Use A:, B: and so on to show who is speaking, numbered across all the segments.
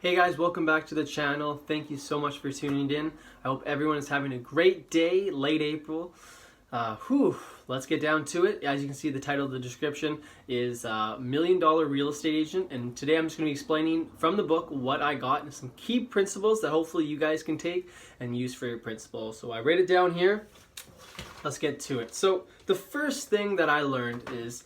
A: Hey guys, welcome back to the channel. Thank you so much for tuning in. I hope everyone is having a great day, late April. Let's get down to it. As you can see, the title of the description is $1 Million Real Estate Agent. And today I'm just going to be explaining from the book what I got and some key principles that hopefully you guys can take and use for your principles. So I wrote it down here. Let's get to it. So the first thing that I learned is,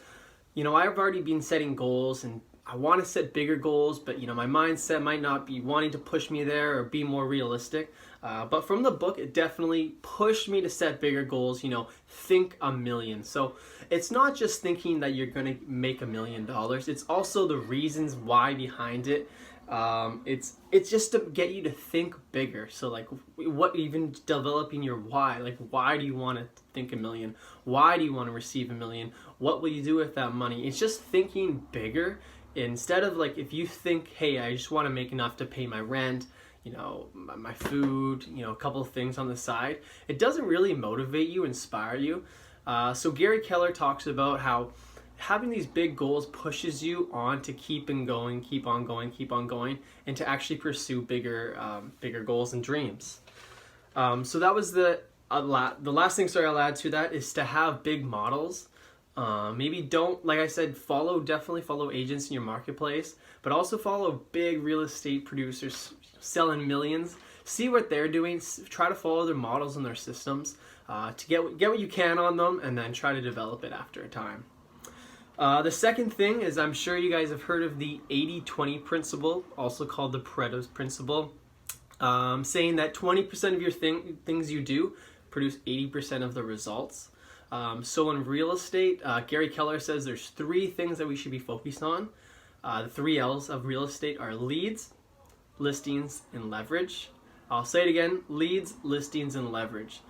A: I've already been setting goals and I want to set bigger goals, but my mindset might not be wanting to push me there or be more realistic. But from the book, it definitely pushed me to set bigger goals. Think $1 million. So it's not just thinking that you're going to make $1 million. It's also the reasons why behind it. It's just to get you to think bigger. So what, even developing your why. Why do you want to think $1 million? Why do you want to receive $1 million? What will you do with that money? It's just thinking bigger. Instead of if you think, hey, I just want to make enough to pay my rent, my food, a couple of things on the side, it doesn't really motivate you, inspire you. So Gary Keller talks about how having these big goals pushes you on to keep on going, and to actually pursue bigger goals and dreams. So that was the last thing. I'll add to that is to have big models. Maybe don't, like I said, definitely follow agents in your marketplace, but also follow big real estate producers selling millions. See what they're doing. Try to follow their models and their systems to get what you can on them, and then try to develop it after a time. The second thing is, I'm sure you guys have heard of the 80-20 principle, also called the Pareto's principle, saying that 20% of your things you do produce 80% of the results. So in real estate, Gary Keller says there's 3 things that we should be focused on. The 3 L's of real estate are leads, listings, and leverage. I'll say it again: leads, listings, and leverage.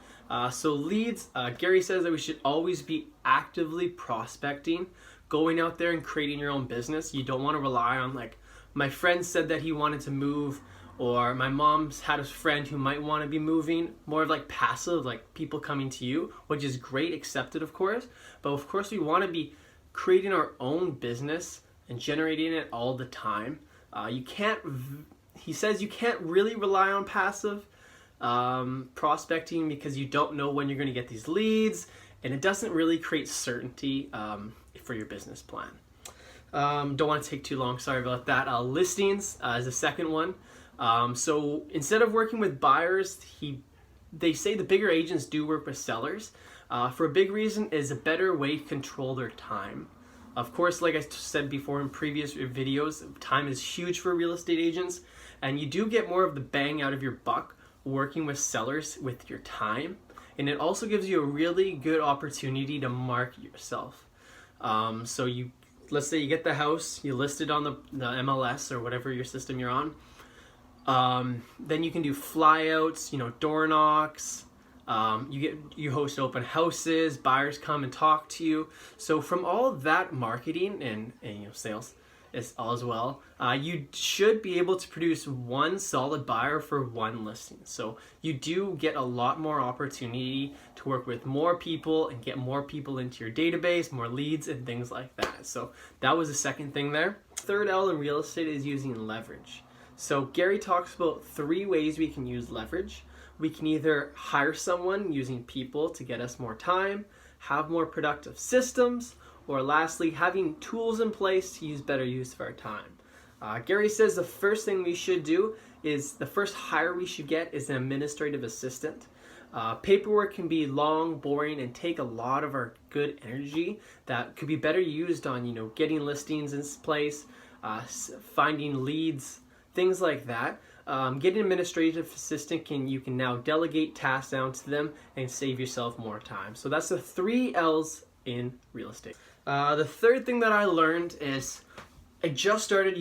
A: So leads, Gary says that we should always be actively prospecting, going out there and creating your own business. You don't want to rely on my friend said that he wanted to move, or my mom's had a friend who might want to be moving. More of passive, people coming to you, which is great, accepted of course. But of course we want to be creating our own business and generating it all the time. He says you can't really rely on passive prospecting, because you don't know when you're going to get these leads, and it doesn't really create certainty for your business plan. Don't want to take too long, sorry about that. Listings is the second one. So instead of working with buyers, they say the bigger agents do work with sellers. For a big reason is a better way to control their time. Of course, like I said before in previous videos, time is huge for real estate agents, and you do get more of the bang out of your buck working with sellers with your time. And it also gives you a really good opportunity to market yourself. So let's say you get the house, you list it on the MLS or whatever your system you're on. Then you can do flyouts, door knocks. You host open houses, buyers come and talk to you. So from all of that marketing and sales as well, you should be able to produce one solid buyer for one listing. So you do get a lot more opportunity to work with more people and get more people into your database, more leads and things like that. So that was the second thing there. Third L in real estate is using leverage. So Gary talks about 3 ways we can use leverage. We can either hire someone using people to get us more time, have more productive systems, or lastly, having tools in place to use better use of our time. Gary says the first thing we should do is, the first hire we should get is an administrative assistant. Paperwork can be long, boring, and take a lot of our good energy that could be better used on getting listings in place, finding leads, things like that. Getting an administrative assistant, you can now delegate tasks down to them and save yourself more time. So that's the 3 L's in real estate. The third thing that I learned is, I just started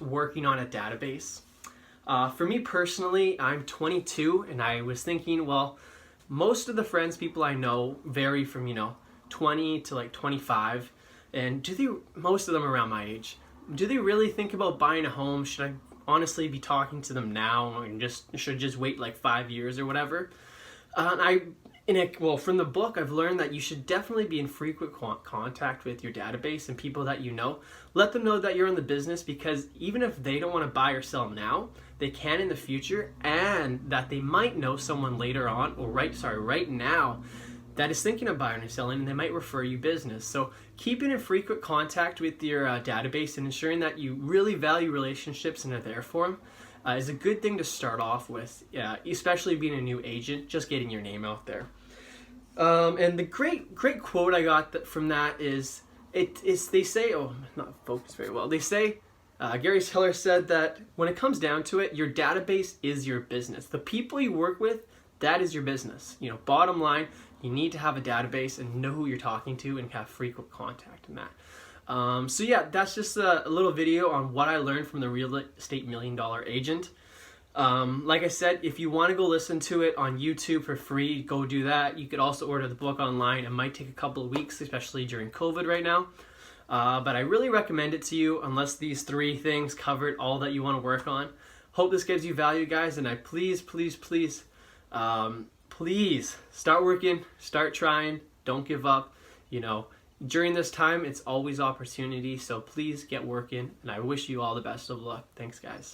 A: working on a database. For me personally, I'm 22, and I was thinking, well, most of the people I know vary from 20 to 25, and most of them around my age, do they really think about buying a home? Should I honestly be talking to them now and should just wait 5 years or whatever? From the book, I've learned that you should definitely be in frequent contact with your database and people that you know. Let them know that you're in the business, because even if they don't want to buy or sell now, they can in the future, and that they might know someone later on, or right now, that is thinking of buying or selling, and they might refer you business. So keeping in frequent contact with your database and ensuring that you really value relationships and are there for them is a good thing to start off with, especially being a new agent, just getting your name out there. And the great quote I got from that is, they say, not focused very well. They say, Gary Keller said that when it comes down to it, your database is your business. The people you work with, that is your business. Bottom line, you need to have a database and know who you're talking to and have frequent contact in that. So yeah, that's just a little video on what I learned from the Real Estate $1 Million Agent. Like I said, if you want to go listen to it on YouTube for free, go do that. You could also order the book online. It might take a couple of weeks, especially during COVID right now. But I really recommend it to you, unless these 3 things covered all that you want to work on. Hope this gives you value, guys, and please start working, start trying, don't give up. During this time, it's always opportunity, so please get working, and I wish you all the best of luck. Thanks, guys.